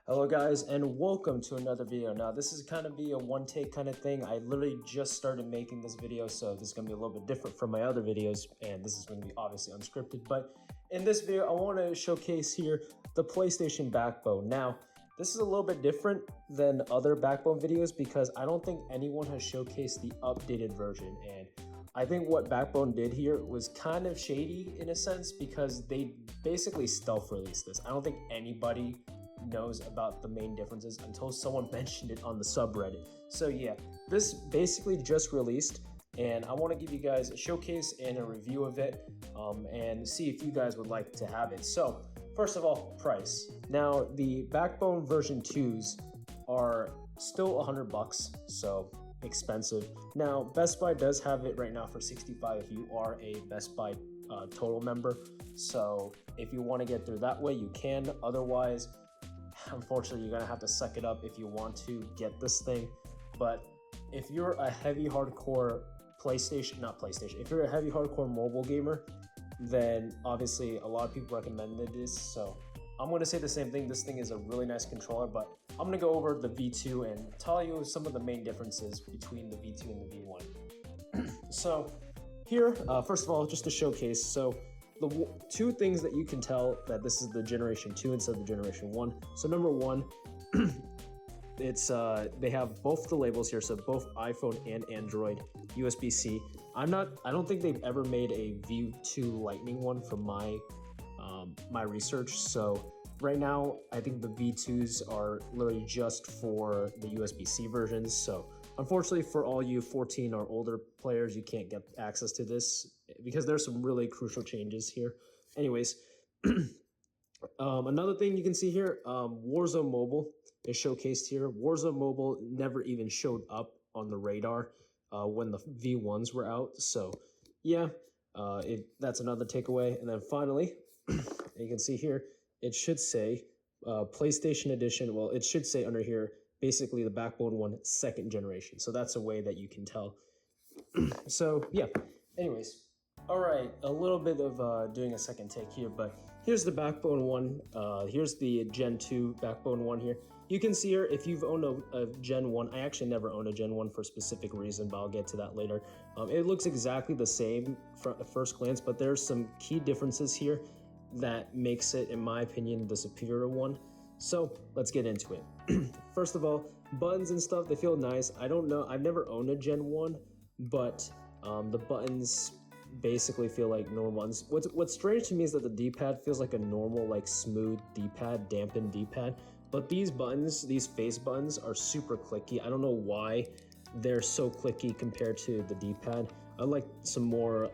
Hello guys, and welcome to another video. Now this is kind of be a one take kind of thing. I literally just started making this video, so this is going to be a little bit different from my other videos, and this is going to be obviously unscripted. But in this video, I want to showcase here the PlayStation Backbone. Now, this is a little bit different than other Backbone videos because I don't think anyone has showcased the updated version, and I think what Backbone did here was kind of shady in a sense because they basically stealth released this. I don't think anybody knows about the main differences until someone mentioned it on the subreddit. So yeah, this basically just released, and I want to give you guys a showcase and a review of it and see if you guys would like to have it. So first of all, price. Now the Backbone version 2s are still $100, so expensive. Now Best Buy does have it right now for $65 if you are a Best Buy total member. So if you want to get through that way, you can. Otherwise, unfortunately, you're gonna have to suck it up if you want to get this thing. But if you're a heavy hardcore if you're a heavy hardcore mobile gamer, then obviously a lot of people recommended this. So I'm gonna say the same thing. This thing is a really nice controller, but I'm gonna go over the V2 and tell you some of the main differences between the V2 and the V1. So here, first of all, just to showcase, so the two things that you can tell that this is the generation 2 instead of the generation 1. So number one, it's they have both the labels here, so both iPhone and Android USB-C. I don't think they've ever made a V2 Lightning one from my my research. So right now, I think the V2s are literally just for the USB-C versions. So unfortunately, for all you 14 or older players, you can't get access to this because there's some really crucial changes here. Anyways, another thing you can see here, Warzone Mobile is showcased here. Warzone Mobile never even showed up on the radar when the V1s were out. So yeah, that's another takeaway. And then finally, you can see here, it should say PlayStation Edition. Well, it should say under here, basically the Backbone 1 second generation. So that's a way that you can tell. So yeah, anyways. All right, a little bit of doing a second take here, but here's the Backbone 1. Here's the Gen 2 Backbone 1 here. You can see here, if you've owned a Gen 1, I actually never owned a Gen 1 for a specific reason, but I'll get to that later. It looks exactly the same at first glance, but there's some key differences here that makes it, in my opinion, the superior one. So let's get into it. First of all, buttons and stuff, they feel nice. I don't know, I've never owned a Gen 1, but the buttons basically feel like normal ones. What's strange to me is that the D-pad feels like a normal, like smooth D-pad, dampened D-pad. But these buttons, these face buttons are super clicky. I don't know why they're so clicky compared to the D-pad. I like some more,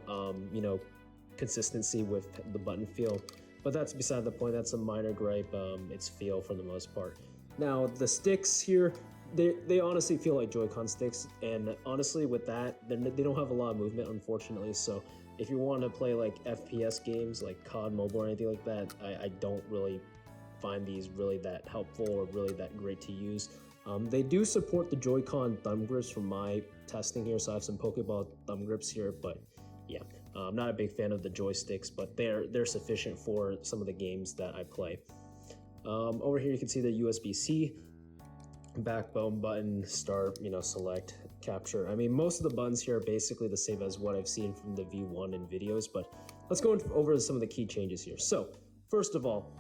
consistency with the button feel. But that's beside the point. That's a minor gripe. It's feel for the most part. Now the sticks here, they honestly feel like Joy-Con sticks, and honestly with that, they don't have a lot of movement, unfortunately. So if you want to play like FPS games like COD Mobile or anything like that, I don't really find these really that helpful or really that great to use. They do support the Joy-Con thumb grips from my testing here, so I have some Pokeball thumb grips here, but yeah, I'm not a big fan of the joysticks, but they're sufficient for some of the games that I play. Over here you can see the USB-C, Backbone button, start, select, capture. I mean, most of the buttons here are basically the same as what I've seen from the V1 in videos, but let's go over some of the key changes here. So first of all,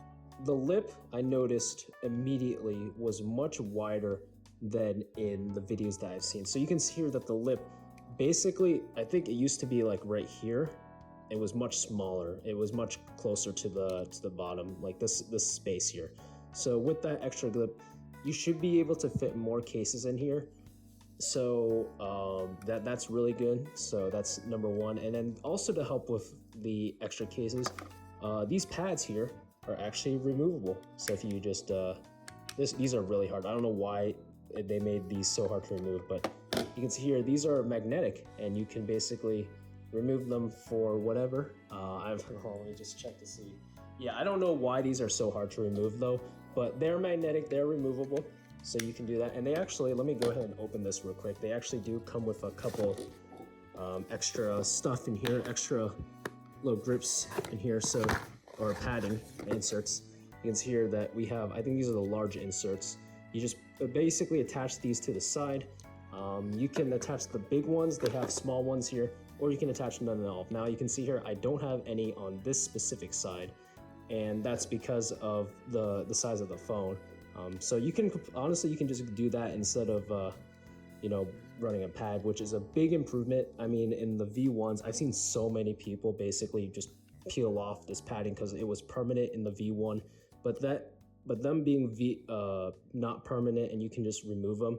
the lip I noticed immediately was much wider than in the videos that I've seen. So you can see here that the lip, basically, I think it used to be like right here. It was much smaller. It was much closer to the bottom, like this space here. So with that extra lip, you should be able to fit more cases in here. So that's really good. So that's number one. And then also to help with the extra cases, these pads here are actually removable. So if you just, these are really hard. I don't know why they made these so hard to remove, but you can see here, these are magnetic and you can basically remove them for whatever. Let me just check to see. Yeah, I don't know why these are so hard to remove though, but they're magnetic, they're removable, so you can do that. And they actually, let me go ahead and open this real quick. They actually do come with a couple extra stuff in here, extra little grips in here, so, or padding inserts. you can see here that we have, I think these are the large inserts. You just basically attach these to the side. You can attach the big ones, they have small ones here, or you can attach none at all. Now you can see here, I don't have any on this specific side, and that's because of the size of the phone. So you can, honestly, you can just do that instead of, you know, running a pad, which is a big improvement. I mean, in the V1s, I've seen so many people basically just peel off this padding because it was permanent in the V1, but them being not permanent and you can just remove them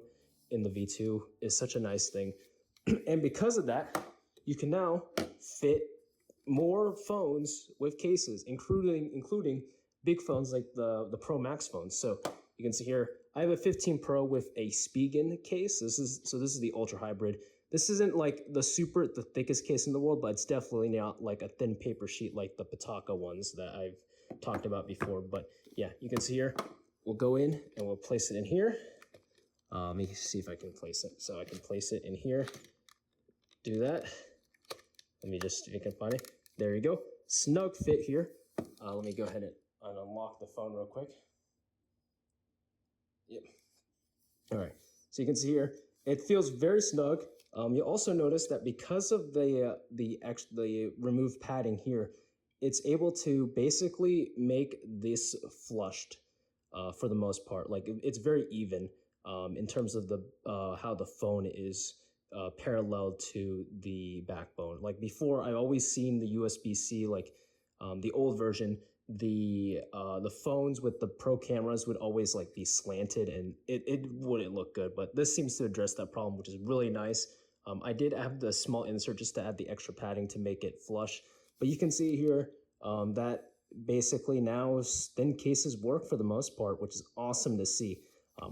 in the V2 is such a nice thing. And because of that, you can now fit more phones with cases, including big phones like the Pro Max phones. So you can see here, I have a 15 Pro with a Spigen case. This is the Ultra Hybrid. This isn't like the thickest case in the world, but it's definitely not like a thin paper sheet like the Pitaka ones that I've talked about before. But yeah, you can see here, we'll go in and we'll place it in here. Let me see if I can place it. So I can place it in here, do that. Let me just see if I can find it. There you go, snug fit here. Let me go ahead and unlock the phone real quick. Yep. All right, so you can see here, it feels very snug. You'll also notice that because of the removed padding here, it's able to basically make this flushed for the most part. Like it's very even in terms of the how the phone is parallel to the backbone. Like before, I've always seen the USB-C, like the old version, the phones with the Pro cameras would always like be slanted and it wouldn't look good, but this seems to address that problem, which is really nice. I did have the small insert just to add the extra padding to make it flush, but you can see here that basically now thin cases work for the most part, which is awesome to see.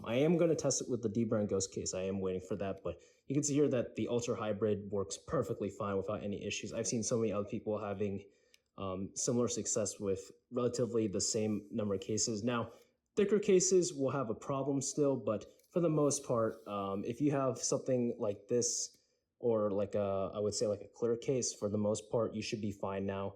I am going to test it with the D-Brand Ghost case. I am waiting for that, but you can see here that the Ultra Hybrid works perfectly fine without any issues. I've seen so many other people having similar success with relatively the same number of cases. Now, thicker cases will have a problem still, but for the most part, if you have something like this, or like I would say like a clear case, for the most part, you should be fine now.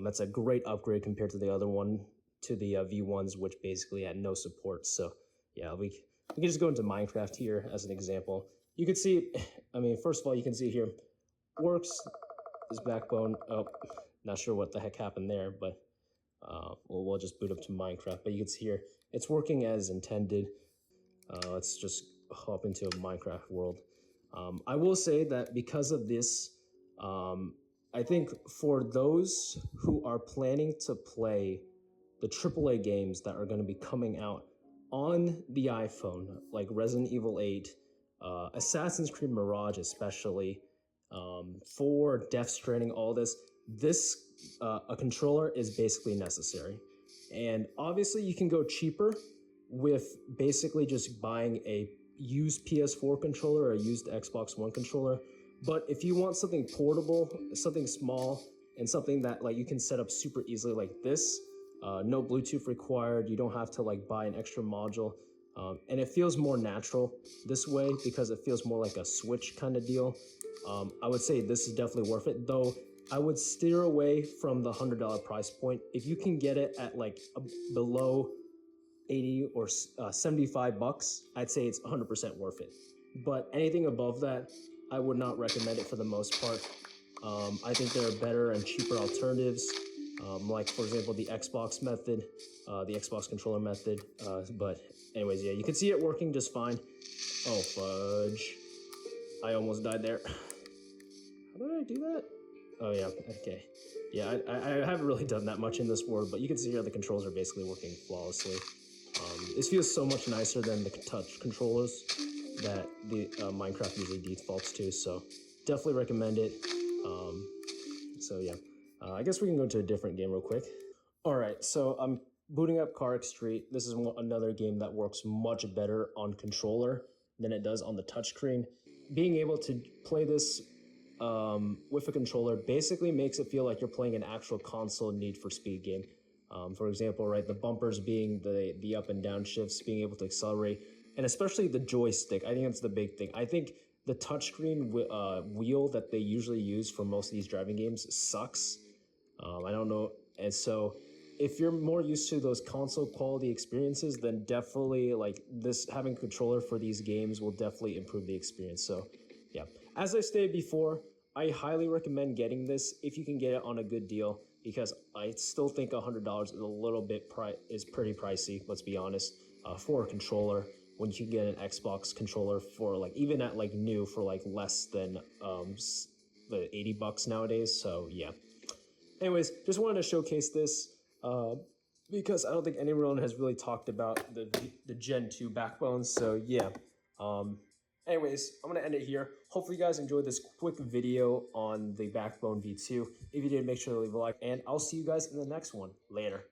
That's a great upgrade compared to the other one, to the V1s, which basically had no support. So yeah, we can just go into Minecraft here as an example. You can see, I mean, first of all, you can see here, works, this backbone, oh, not sure what the heck happened there, but we'll just boot up to Minecraft. But you can see here, it's working as intended. Let's just hop into a Minecraft world. I will say that because of this, I think for those who are planning to play the AAA games that are going to be coming out on the iPhone, like Resident Evil 8, Assassin's Creed Mirage especially, for Death Stranding, all this, a controller is basically necessary. And obviously you can go cheaper with basically just buying a used PS4 controller or a used Xbox One controller. But if you want something portable, something small, and something that like you can set up super easily like this, no Bluetooth required, you don't have to like buy an extra module, and it feels more natural this way because it feels more like a Switch kind of deal. I would say this is definitely worth it, though I would steer away from the $100 price point. If you can get it at like below 80 or 75 bucks, I'd say it's 100% worth it. But anything above that, I would not recommend it for the most part. I think there are better and cheaper alternatives, like for example the Xbox method, the Xbox controller method. But anyways, yeah, you can see it working just fine. Oh fudge! I almost died there. How did I do that? Oh yeah, okay. Yeah, I haven't really done that much in this world, but you can see here the controls are basically working flawlessly. This feels so much nicer than the touch controllers that the Minecraft usually defaults to, so definitely recommend it. So yeah, I guess we can go to a different game real quick. All right, so I'm booting up CarX Street. This is another game that works much better on controller than it does on the touchscreen. Being able to play this with a controller basically makes it feel like you're playing an actual console Need for Speed game. For example, right, the bumpers being the up and down shifts, being able to accelerate, and especially the joystick. I think that's the big thing. I think the touchscreen wheel that they usually use for most of these driving games sucks. I don't know, and so if you're more used to those console quality experiences, then definitely like this having a controller for these games will definitely improve the experience. So yeah, as I stated before, I highly recommend getting this if you can get it on a good deal, because I still think $100 is a little bit is pretty pricey. Let's be honest, for a controller, when you can get an Xbox controller for like even at like new for like less than the $80 nowadays. So yeah. Anyways, just wanted to showcase this because I don't think anyone has really talked about the Gen 2 backbone. So yeah. Anyways, I'm going to end it here. Hopefully you guys enjoyed this quick video on the Backbone V2. If you did, make sure to leave a like, and I'll see you guys in the next one. Later.